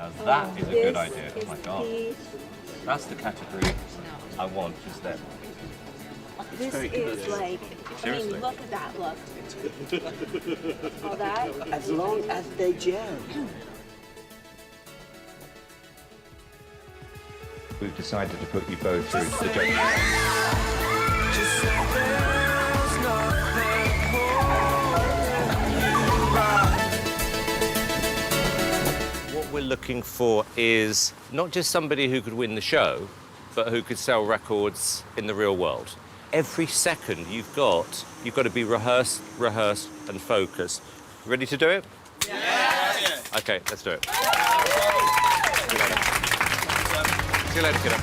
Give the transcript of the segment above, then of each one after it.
Now that is a good idea. Oh my god. That's the category I want, just then. This is like, I mean, look at that look. All that. As long as they gel. We've decided to put you both through to the judges. What we're looking for is not just somebody who could win the show, but who could sell records in the real world. Every second you've got to be rehearsed, and focused. Ready to do it? Yeah! Okay, let's do it. See you later, kiddo.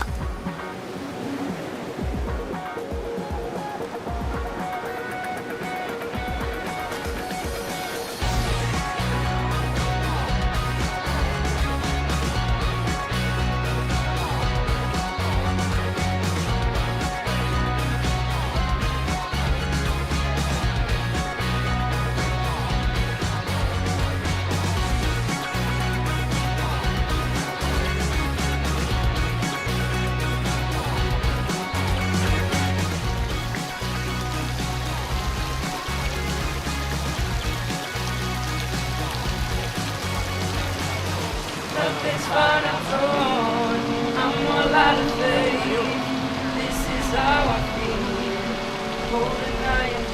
Nothing's fun and fun. I'm more like a fail. This is how I feel. Holding iron,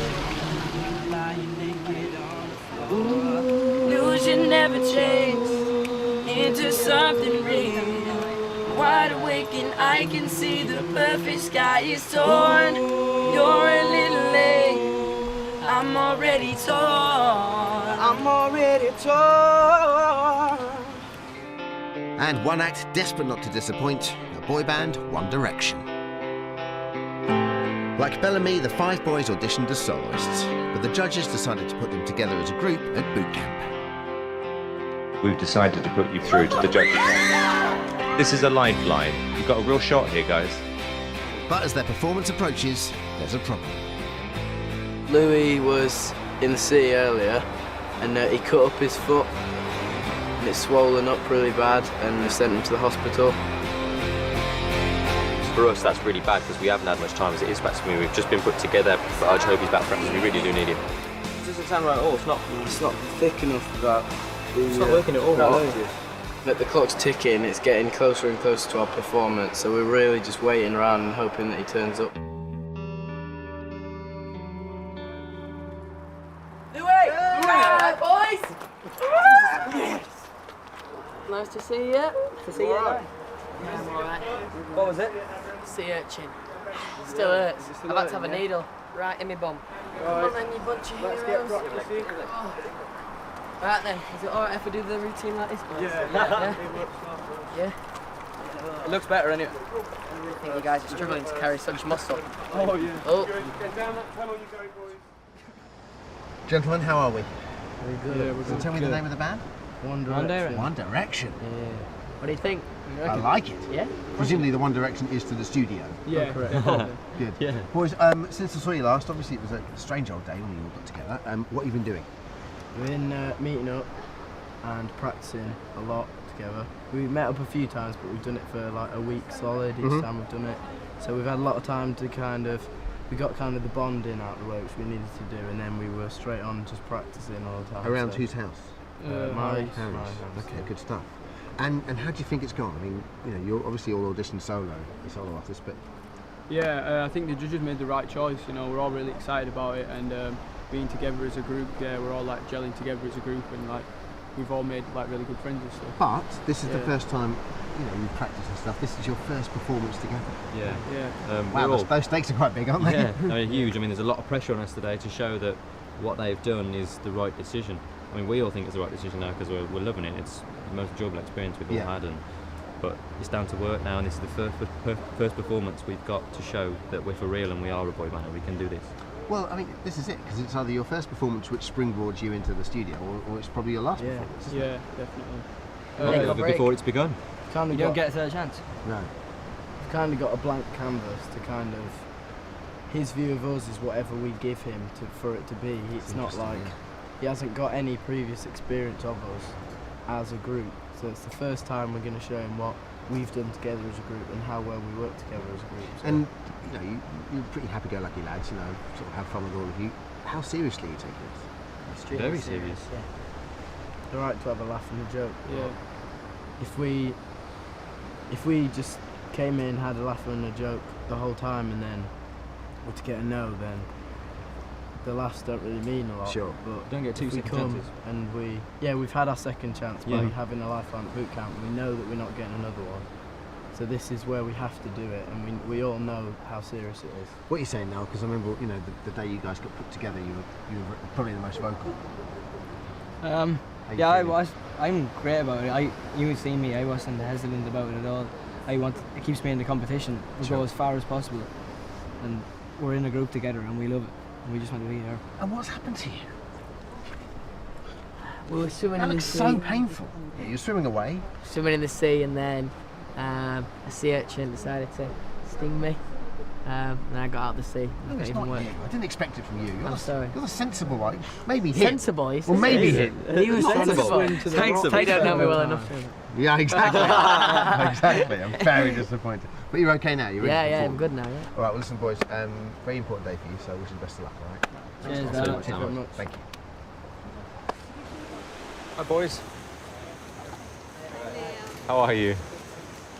lying naked on the floor. Illusion never changed into something real. Wide awake and I can see the perfect sky is torn. You're a little late. I'm already torn. I'm already torn. And one act desperate not to disappoint, a boy band, One Direction. Like Bellamy, the 5 boys auditioned as soloists, but the judges decided to put them together as a group at boot camp. We've decided to put you through to the judges. This is a lifeline. You've got a real shot here, guys. But as their performance approaches, there's a problem. Louis was in the city earlier and he cut up his foot. It's swollen up really bad and we sent him to the hospital. For us, that's really bad because we haven't had much time as it is back to me. We've just been put together, but I just hope he's back for us. We really do need him. It doesn't sound right at all. It's not thick enough for that. It's not working at all. But the clock's ticking, it's getting closer and closer to our performance, so we're really just waiting around and hoping that he turns up. Louis! Right, boys! Yes! Nice to see you. To see you. I'm alright. What was it? Sea urchin. Still hurts. I've had to have a needle right in my bum. Come on then, you bunch of heroes. Right then, is it alright if we do the routine like this, boys? Yeah? It looks better, anyway. I think you guys are struggling to carry such muscle. Oh, yeah. Oh. Gentlemen, how are we? Very good. Yeah, we're So tell me the name of the band? One Direction. One Direction. Yeah. What do you think? I like it. Yeah? Presumably the One Direction is to the studio. Yeah, correct. Good. Yeah. Boys, since I saw you last, obviously it was a strange old day when you all got together. What have you been doing? We've been meeting up and practicing a lot together. We met up a few times, but we've done it for like a week solid each time we've done it. So we've had a lot of time to we got kind of the bonding out of the way, which we needed to do, and then we were straight on just practicing all the time. Around so. whose house? My Harry's. house. Okay, good stuff. And how do you think it's gone? I mean, you know, you're obviously all auditioned solo artists, but Yeah, I think the judges made the right choice. You know, we're all really excited about it, and being together as a group. Yeah, we're all like gelling together as a group, and like we've all made like really good friends and stuff. But this is the first time, you know, you practice and stuff. This is your first performance together. Yeah. Wow, those stakes are quite big, aren't they? Yeah, I mean, huge. I mean, there's a lot of pressure on us today to show that what they've done is the right decision. I mean, we all think it's the right decision now because we're loving it. It's the most enjoyable experience we've all had, but it's down to work now, and this is the first performance we've got to show that we're for real and we are a boy band and we can do this. Well, I mean, this is it, because it's either your first performance which springboards you into the studio, or it's probably your last performance. Yeah, definitely. Before it's begun. You don't get a third chance. No. We've kind of got a blank canvas to kind of. His view of us is whatever we give him for it to be. It's not like he hasn't got any previous experience of us as a group, So it's the first time we're going to show him what we've done together as a group and how well we work together as a group. So. And you know, you're pretty happy-go-lucky lads. You know, sort of have fun with all of you. How seriously you take this? Extremely Very serious. Yeah. It's alright to have a laugh and a joke. Yeah. If we just came in, had a laugh and a joke the whole time, and then were to get a no, then the laughs don't really mean a lot. Sure. But Don't get too if we second come chances. and we've had our second chance by having a lifelong boot camp. We know that we're not getting another one. So this is where we have to do it, and we all know how serious it is. What are you saying now? Because I remember, you know, the day you guys got put together, you were probably the most vocal. Yeah, I was. I'm great about it. You see me. I wasn't hesitant about it at all. It keeps me in the competition. We'll go as far as possible, and we're in a group together, and we love it. And we just want to be there. And what's happened to you? We were swimming That in the looks sea. so painful. Yeah, you're swimming away. Swimming in the sea, and then a sea urchin decided to sting me. And I got out of the sea. No, it's not you. I didn't expect it from you. I'm sorry. You're the sensible one. Maybe him. Sensible, he Well, maybe him. He was sensible. Sensible. You don't know me well enough to. Yeah, exactly. Exactly. I'm very disappointed. But you're okay now. You're ready Yeah, for I'm good now. Yeah. All right. Well, listen, boys. Very important day for you. So wish you the best of luck. All right. Cheers, Thanks Dan. so much. Thank you. Hi, boys. How are you?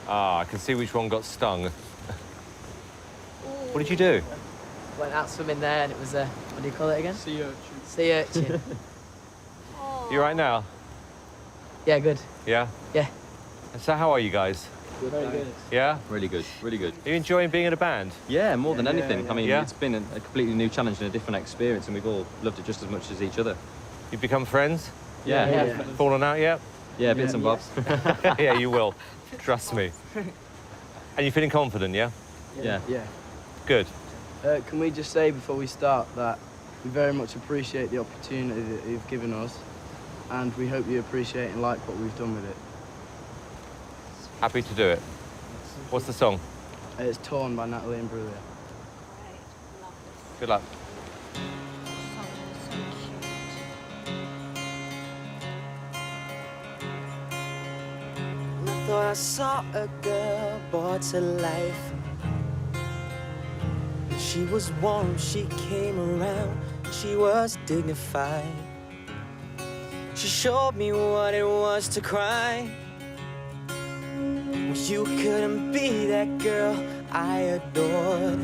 Ah, I can see which one got stung. What did you do? Went out swimming there, and it was a what do you call it again? Sea urchin. Sea urchin. You right now? Yeah, good. Yeah? Yeah. So how are you guys? Very good. Yeah? Really good, really good. Are you enjoying being in a band? Yeah, more than anything. yeah. I mean, Yeah? it's been a completely new challenge and a different experience, and we've all loved it just as much as each other. You've become friends? Yeah, yeah, Yeah. Fallen out yet? bits and bobs. Yeah, you will. Trust me. And you're feeling confident, yeah? Yeah. Yeah. Good. Can we just say before we start that we very much appreciate the opportunity that you've given us, and we hope you appreciate and like what we've done with it. Happy to do it. What's the song? It's Torn by Natalie Imbruglia. Good luck. I thought I saw a girl brought to life. She was warm, she came around, she was dignified. She showed me what it was to cry. You couldn't be that girl I adored.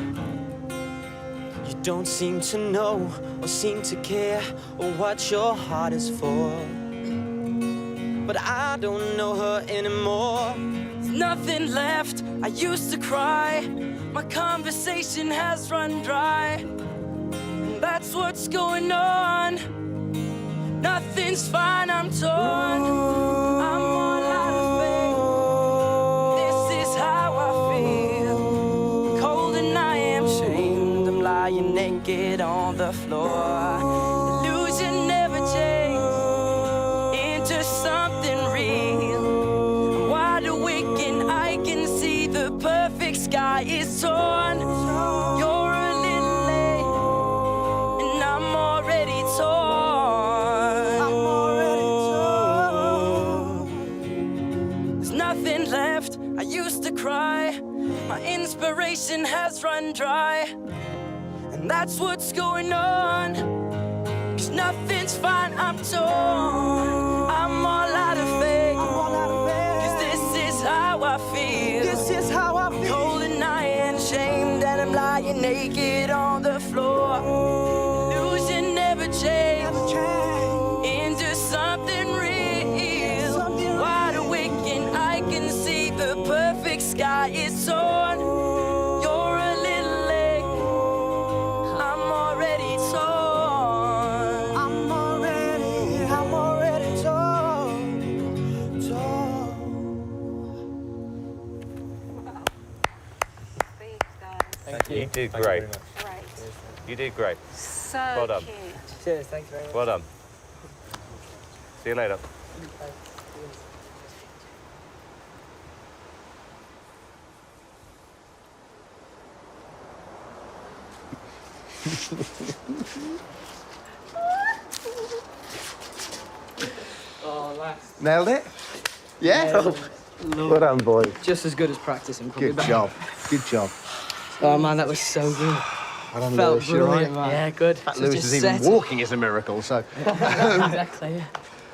You don't seem to know or seem to care or what your heart is for. But I don't know her anymore. There's nothing left, I used to cry. My conversation has run dry, and that's what's going on. Nothing's fine, I'm torn. I'm all out of faith. This is how I feel. Cold and I am shamed. I'm lying naked on the floor. Illusion never changed into something real. I'm wide awake and I can see the perfect sky is torn. You're a little late, and I'm already torn. I'm already torn. There's nothing left, I used to cry. My inspiration has run dry, and that's what's going on. 'Cause nothing's fine, I'm torn. I'm all out of faith. 'Cause this is how I feel. This is how I feel. Cold and I am ashamed, and I'm lying naked on the floor. Illusion never changed into something real. Wide awake and I can see the perfect sky is torn. You're a little late. I'm already torn. I'm already torn. Thank you. You did great. Right. You did great. So Well done. cute. Cheers, thanks very much. Well done. See you later. Oh, last. Nailed it? Yeah? Well done, boys. Just as good as practicing. probably Good better. job. Good job. Oh man, that was so good. Well done, Felt Lewis, you all brilliant, right? man. Yeah, good. In fact, Such a Lewis is even set. walking is a miracle, so... Exactly,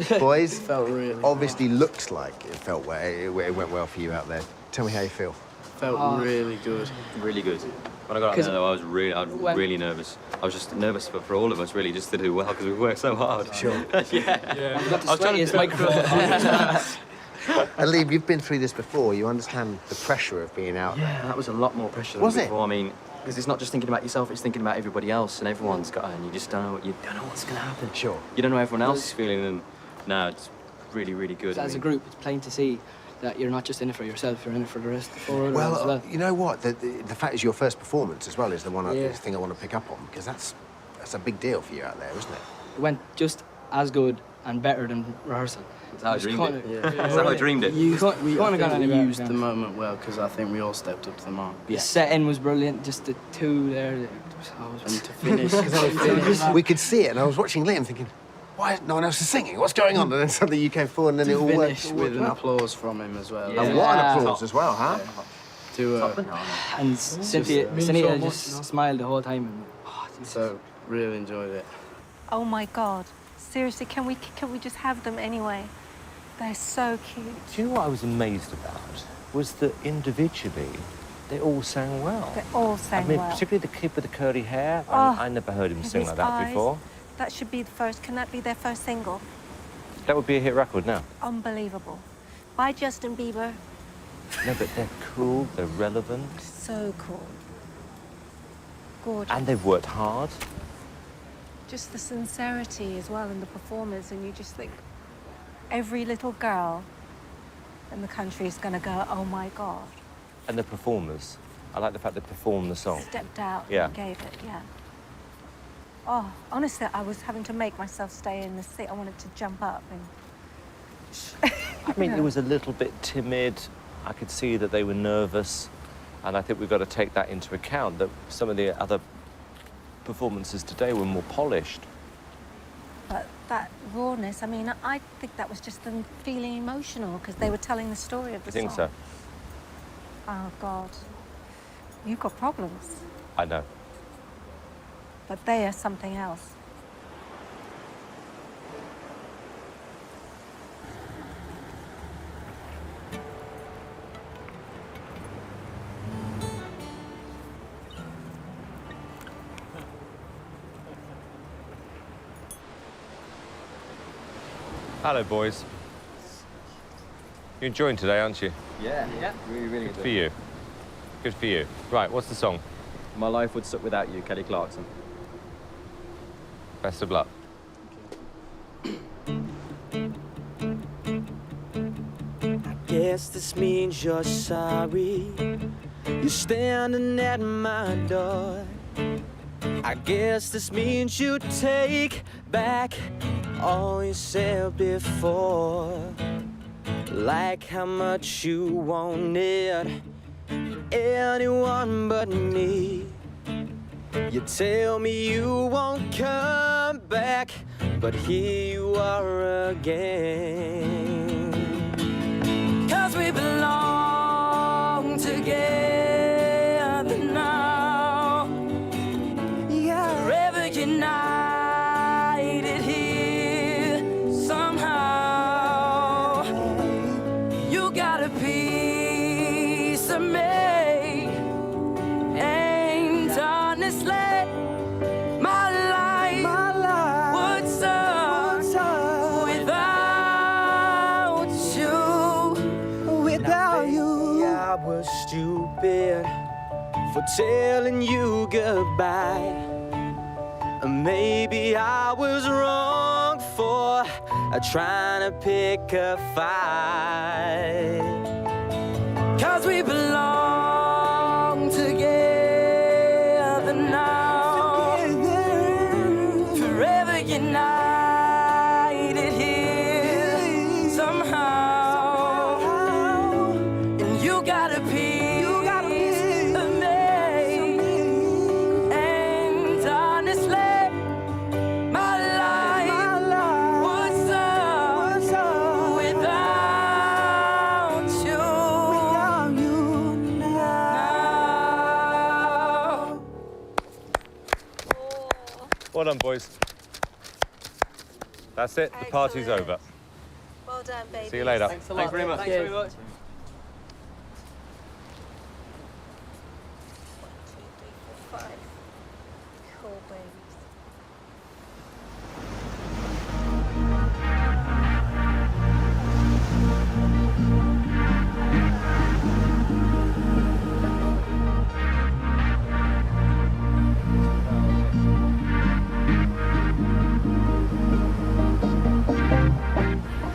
yeah. Boys, Felt really obviously looks like it went well for you out there. Tell me how you feel. Felt really good. Really good. When I got out there, though, I was really nervous. I was just nervous for all of us, really, just to do well, because we worked so hard. Sure. Yeah. Got the sweatiest microphone. And Lee, you've been through this before. You understand the pressure of being out there. Yeah, that was a lot more pressure than Was it? before. I mean, because it's not just thinking about yourself, it's thinking about everybody else, and everyone's got, and you just don't know what's going to happen. Sure. You don't know how everyone else is feeling, and no, it's really, really good. So as a group, it's plain to see that you're not just in it for yourself, you're in it for the rest of the Well, as well. you know what? The fact is your first performance as well is the thing I want to pick up on, because that's a big deal for you out there, isn't it? It went just as good and better than rehearsal. That's how I dreamed it. Yeah. That's how I dreamed it. We can't I have think gone any we better. used the moment well, because I think we all stepped up to the mark. The setting was brilliant, just the two there. It was And to finish, We could see it, and I was watching Liam thinking, why no one else is singing? What's going on? And then suddenly you came forward, and then it all worked. finish with an applause from him as well. Yeah. And what an applause as well, huh? and Cynthia just smiled the whole time. So really enjoyed it. Oh my God. Seriously, can we just have them anyway? They're so cute. Do you know what I was amazed about? Was that individually, they all sang well. They all sang I mean, well. particularly the kid with the curly hair. Oh, I never heard him sing his like that eyes. before. That should be the first. Can that be their first single? That would be a hit record now. Unbelievable. By Justin Bieber. No, but they're cool, they're relevant, So cool. Gorgeous. and they've worked hard. Just the sincerity as well in the performers, and you just think every little girl in the country is going to go, oh my God. And the performers. I like the fact they performed the song. Stepped out Yeah. and gave it, yeah. Oh, honestly, I was having to make myself stay in the seat. I wanted to jump up and... I mean, it was a little bit timid. I could see that they were nervous. And I think we've got to take that into account, that some of the other performances today were more polished. But that rawness, I mean, I think that was just them feeling emotional because they were telling the story of the You think song. so? Oh, God. You've got problems. I know. But they are something else. Hello, boys. You're enjoying today, aren't you? Yeah. Really, really Good for you. Good for you. Right, what's the song? My life would suck without you, Kelly Clarkson. Best of luck. I guess this means you're sorry. You're standing at my door. I guess this means you take back all you said before. Like how much you wanted anyone but me. You tell me you won't come back, but here you are again. 'Cause we belong together now. Yeah. Forever united here somehow. You got a piece of me. And honestly, my life would suck without you. Without you, I was stupid for telling you goodbye. Maybe I was wrong for trying to pick a fight. 'Cause we belong together now. Forever united here somehow. And you got a piece of me. And honestly, my life would suck without Well done, boys. That's it. The party's over. Well done, baby. See you later. Thanks a lot. very much. Thanks very much. 1, 2, 3, 4, 5. Cool, babies.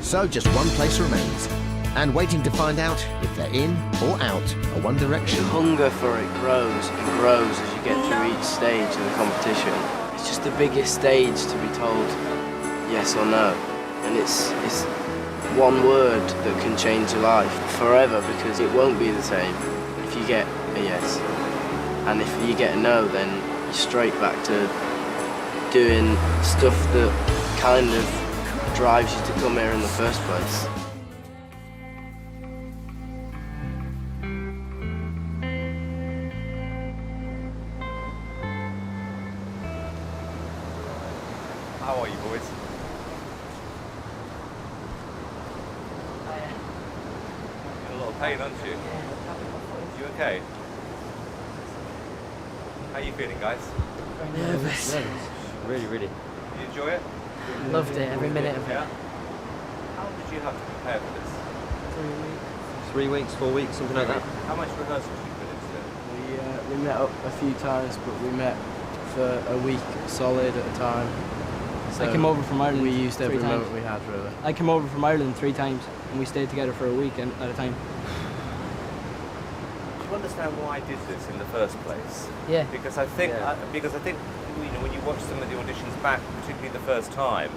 So just one place remains, and waiting to find out if they're in or out of One Direction. The hunger for it grows and grows as you get through each stage of the competition. It's just the biggest stage to be told yes or no, and it's one word that can change your life forever, because it won't be the same if you get a yes, and if you get a no, then you're straight back to doing stuff that kind of drives you to come here in the first place. How are you, boys? You're in a lot of pain, aren't you? You okay? How are you feeling, guys? Nervous. Really, really. Did you enjoy it? Loved it, every minute of it. Yeah. How did you have to prepare for this? 3 weeks, 4 weeks, something like that. How much rehearsal did you put into it? We met up a few times, but we met for a week solid at a time. I came over from Ireland. We used every 3 times. moment we had, really. I came over from Ireland 3 times, and we stayed together for a week at a time. Do you understand why I did this in the first place? Yeah. Because I think, you know, when you watch some of the auditions back, particularly the first time,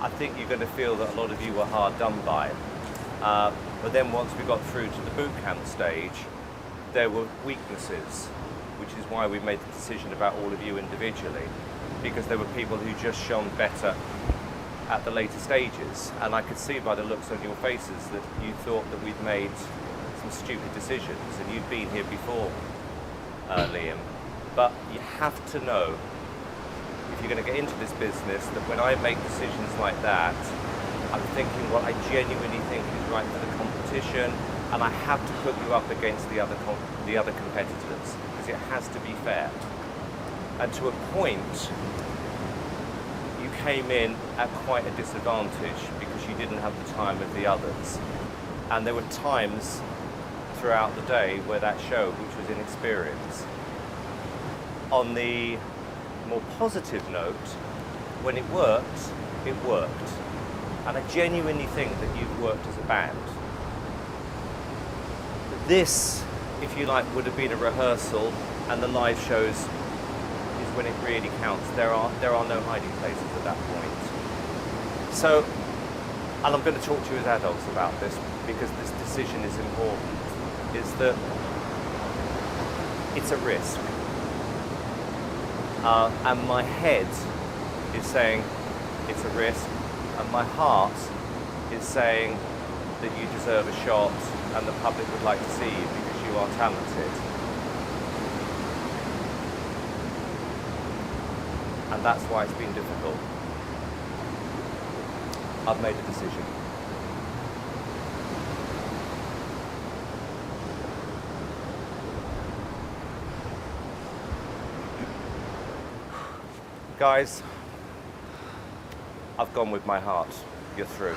I think you're going to feel that a lot of you were hard done by. But then once we got through to the boot camp stage, there were weaknesses, which is why we made the decision about all of you individually, because there were people who just shone better at the later stages. And I could see by the looks on your faces that you thought that we'd made some stupid decisions, and you'd been here before, Liam. But you have to know, if you're going to get into this business, that when I make decisions like that, I'm thinking what I genuinely think is right for the competition, and I have to put you up against the other competitors, because it has to be fair. And to a point, you came in at quite a disadvantage because you didn't have the time of the others. And there were times throughout the day where that showed, which was inexperience. On the more positive note, when it worked, it worked. And I genuinely think that you've worked as a band. This, if you like, would have been a rehearsal, and the live shows is when it really counts. There are no hiding places at that point. So, and I'm going to talk to you as adults about this, because this decision is important, is that it's a risk. And my head is saying it's a risk, and my heart is saying that you deserve a shot and the public would like to see you because you are talented. And that's why it's been difficult. I've made a decision. Guys, I've gone with my heart. You're through.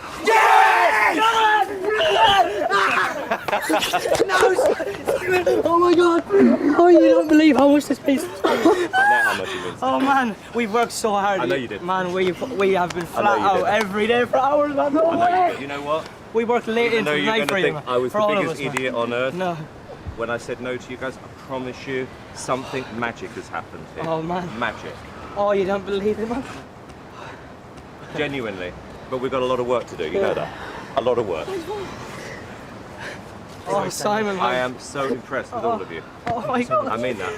Oh my God! Oh, you don't believe how much this piece. I know how much it means. Oh man, we've worked so hard. I know you did. Man, we have been flat you out did. every day for hours, man. No I know way. you did. You know what? We worked late Even into though the you're night going for to you. think I was for the all of biggest us, man. idiot on earth, No. when I said no to you guys, I promise you, something magic has happened here. Oh man. Magic. Oh, you don't believe it, man. Genuinely. But we've got a lot of work to do, you know that. A lot of work. Oh, Simon, man. I am so impressed with all of you. Oh my God. I mean that.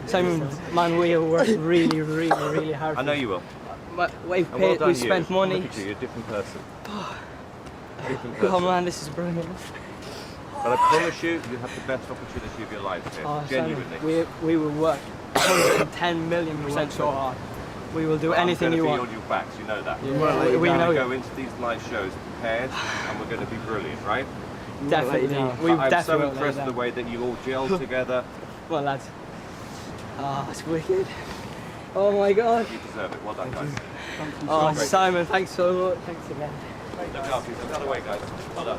Simon, man, we have worked really, really, really hard. I know you will. We've And well paid, done we spent you. money. Look at you, you're a different person. Different person. Oh man, this is brilliant. But I promise you, you have the best opportunity of your life here. Genuinely. We will work 110 million% so hard. We will do anything you want. I'm going to be on your backs, you know that. Yeah, we're going to go into these live shows prepared, and we're going to be brilliant, right? Definitely. I'm so impressed with the way that you all gelled together. Well, lads. It's wicked. Oh my God. You deserve it. Well done, guys. Oh, Simon, thanks so much. Thanks again. Look after yourself. The other way, guys. Well done.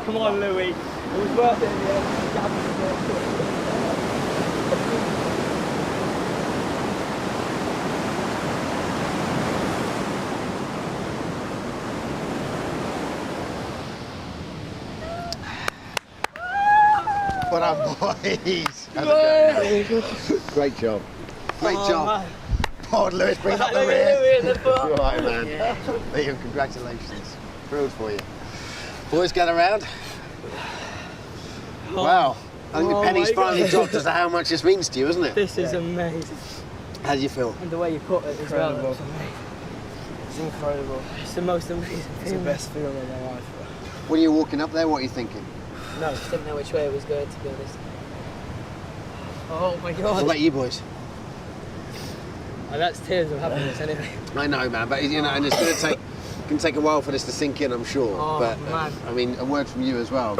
Come on, Louis. It was worth it in the end. Well done, boys. Great job. Great job. Man. Come on, Lewis, bring up the rear. You're right, man. Yeah. Liam, congratulations. Thrilled for you. Boys, get around. Wow. I think the penny's finally dropped as to how much this means to you, isn't it? This is amazing. How do you feel? And the way you put it as well. It's amazing. It's incredible. It's the most amazing It's feeling. the best feeling of my life. When you're walking up there, what are you thinking? No, I just didn't know which way it was going, to be honest. Oh my God. What about you boys? Oh, that's tears of happiness anyway. I know, man, but you know, and it's going to take a while for this to sink in, I'm sure. Oh, but man. I mean, a word from you as well.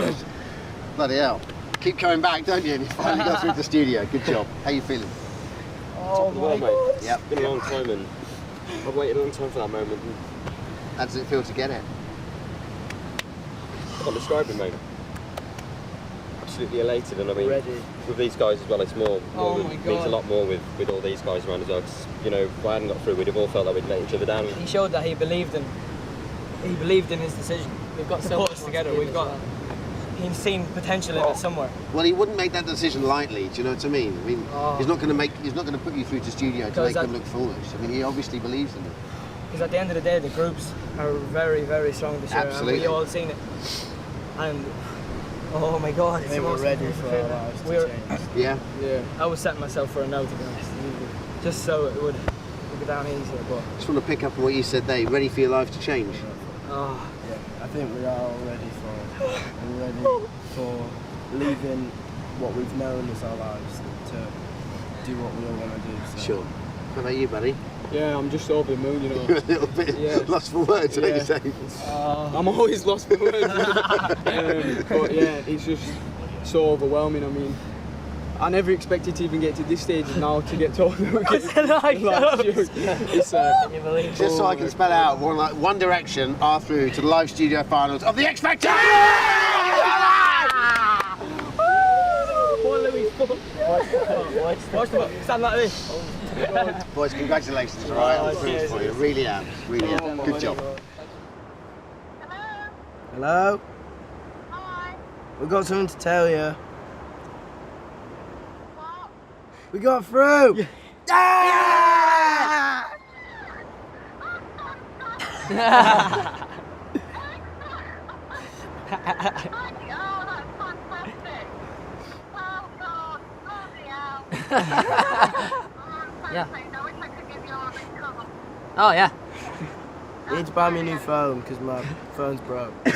Bloody hell. Keep coming back, don't you? And you finally got through the studio. Good job. How you feeling? Oh my God. Yep. It's been a long time, and I've waited a long time for that moment. How does it feel to get it? I can't describe it, mate. Absolutely elated, and I mean, Ready. with these guys as well, it's more Oh my means God. a lot more with all these guys around as well. 'Cause, you know, if I hadn't got through, we'd have all felt like we'd let each other down. He showed that he believed in his decision. We've got so much together. He's seen potential in it somewhere. Well, he wouldn't make that decision lightly. Do you know what I mean? I mean, he's not going to put you through to studio to make them look foolish. I mean, he obviously believes in it. Because at the end of the day, the groups are very, very strong this year. Absolutely. And we all seen it. And oh my God, They were ready for our lives to change. Yeah? Yeah. I was setting myself for a no, to be honest. Just so it would go down easier, but Just want to pick up on what you said there. You ready for your life to change? oh, Yeah, I think we are all ready for it. We're ready for leaving what we've known as our lives to do what we all want to do. So. Sure. How about you, buddy? Yeah, I'm just over the moon, you know. You're a little bit lost for words, don't you say? I'm always lost for words. But yeah, it's just so overwhelming. I mean, I never expected to even get to this stage now to get told that we're getting it's can you believe Just so I can spell out, One Direction are through to the live studio finals of the X Factor! Watch them up. Stand like this. Boys, congratulations, all right? I'm thrilled for you. Really am. Really am. Good job. Hello? Hi. We've got something to tell you. We got through! Yeah! Oh, that's fantastic. Oh, God. Bloody hell. Yeah. I wish I could give you all this cover. Oh yeah. You need to buy me a new phone because my phone's broke. Oh,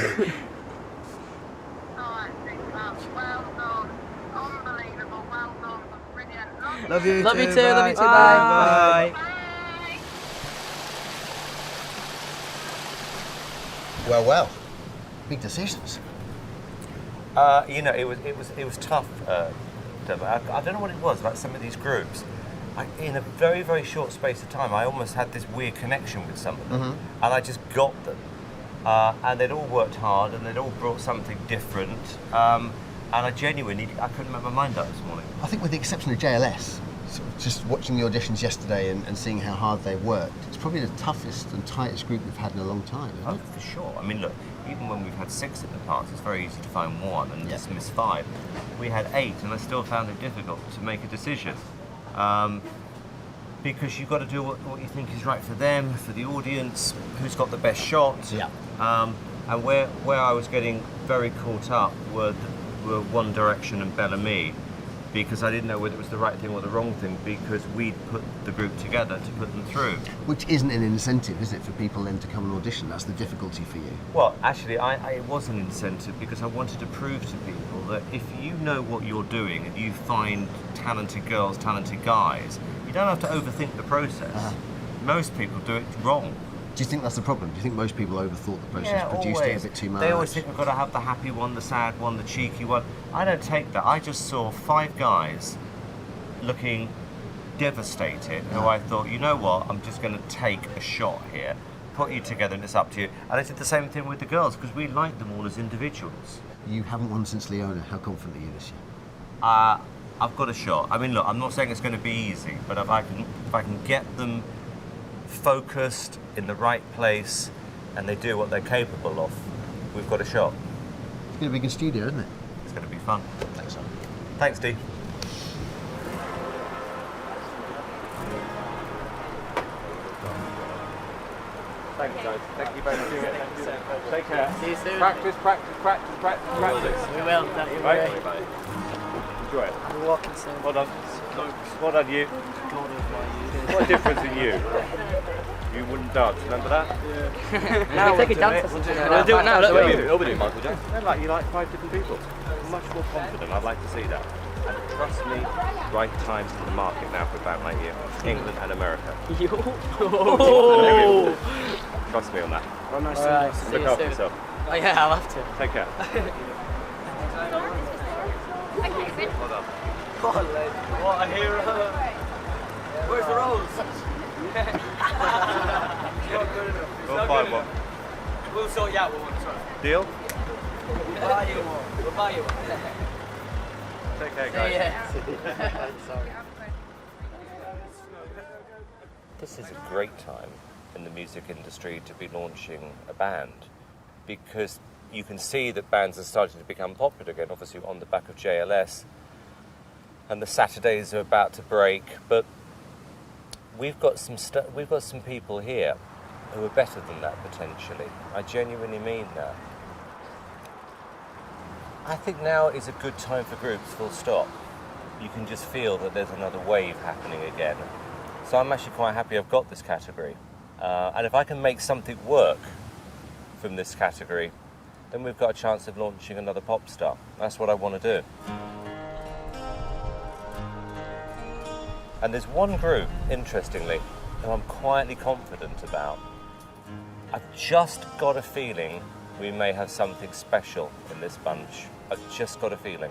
that's it. Well done. Unbelievable. Well done. Brilliant. Love you Love you too. too, love you too, bye. Bye. Well, well. Big decisions. You know, it was tough. I don't know what it was about some of these groups. In a very, very short space of time, I almost had this weird connection with some of them, and I just got them. And they'd all worked hard, and they'd all brought something different. And I genuinely, I couldn't make my mind up this morning. I think with the exception of JLS, sort of just watching the auditions yesterday and seeing how hard they worked, it's probably the toughest and tightest group we've had in a long time, isn't it? For sure. I mean, look, even when we've had 6 in the past, it's very easy to find 1 and dismiss 5. We had 8, and I still found it difficult to make a decision. Because you've got to do what you think is right for them, for the audience, who's got the best shot. Yeah. And where I was getting very caught up were One Direction and Bellamy, because I didn't know whether it was the right thing or the wrong thing, because we'd put the group together to put them through. Which isn't an incentive, is it, for people then to come and audition? That's the difficulty for you. Well, actually, it was an incentive because I wanted to prove to people that if you know what you're doing and you find talented girls, talented guys, you don't have to overthink the process. Most people do it wrong. Do you think that's the problem? Do you think most people overthought the process, produced it a bit too much? They always think we've got to have the happy one, the sad one, the cheeky one. I don't take that. I just saw 5 guys looking devastated, who I thought, you know what, I'm just going to take a shot here, put you together and it's up to you. And I did the same thing with the girls, because we like them all as individuals. You haven't won since Leona. How confident are you this year? I've got a shot. I mean, look, I'm not saying it's going to be easy, but if I can get them focused in the right place and they do what they're capable of, we've got a shot. It's going to be a good studio, isn't it? It's going to be fun. Thanks, Simon. Thanks, Dee. Thanks, guys. Thank you very much. Take care. See you soon. Practice. We will, don't you worry. Enjoy it. I'll be walking soon. Well done. Well done, you. What a difference in you. You wouldn't dance, remember that? Yeah. Now take a dance or something. We'll do it now, don't we? We'll be doing Michael Jackson. You like 5 different people. Much more confident. I'd like to see that. And trust me, right times in the market now for a band like you. England and America. Trust me on that. Oh, nice Alright, to see Look you after soon. yourself. Oh yeah, I'll have to. Take care. Well done. What a hero. Where's the rose? We'll find one. We'll sort you out with one, sorry. Deal? We'll buy you one. We'll buy you one. Take care, guys. This is a great time in the music industry to be launching a band, because you can see that bands are starting to become popular again, obviously on the back of JLS, and the Saturdays are about to break, but we've got some people here who are better than that potentially. I genuinely mean that. I think now is a good time for groups, full stop. You can just feel that there's another wave happening again. So I'm actually quite happy I've got this category. And if I can make something work from this category, then we've got a chance of launching another pop star. That's what I want to do. And there's one group, interestingly, who I'm quietly confident about. I've just got a feeling we may have something special in this bunch. I've just got a feeling.